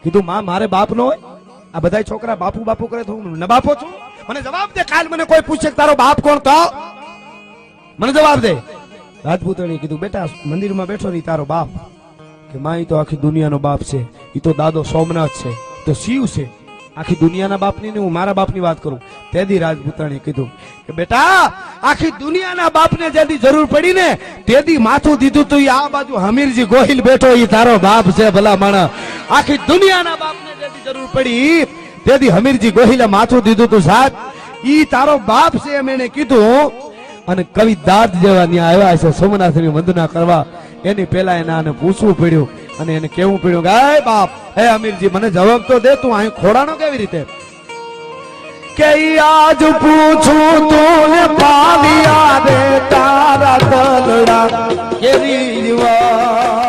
કીધું માં મારે બાપ નો હોય, આ બધા છોકરા બાપુ બાપુ કરે તો હું ન બાપો છું? મને જવાબ દે, કાલ મને કોઈ પૂછે તારો બાપ કોણ તો મને જવાબ દે. રાજપૂતણીએ કીધું બેટા મંદિરમાં બેઠો નહીં તારો બાપ, કે માં ઈ તો આખી દુનિયાનો બાપ છે, ઈ તો દાદો સોમનાથ છે, તો શિવ છે, આખી દુનિયાના બાપની નહીં, હું મારા બાપની વાત કરું. તેથી રાજપૂતણીએ કીધું કે બેટા આખી દુનિયાના બાપને જેથી જરૂર પડી ને તેથી માથું દીધું તું આ બાજુ હમીરજી ગોહિલ બેઠો ઈ તારો બાપ છે ભલા માણસ. આખી દુનિયાના બાપને જેથી જરૂર પડી તેથી હમીરજી ગોહિલે માથું દીધું તું સાહેબ ઈ તારો બાપ છે એમ એને કીધું. અને કવિ દાદ જેવા ત્યાં આવ્યા છે સોમનાથની વંદના કરવા, એની પેલા એને પૂછવું પડ્યું અને એને કેવું પડ્યું કે હે બાપ હે અમીરજી મને જવાબ તો દે, તું અહીં ખોડાનો કેવી રીતે? કે આજ પૂછું તું પાલિયા દે તારા દલડા કેવી જીવા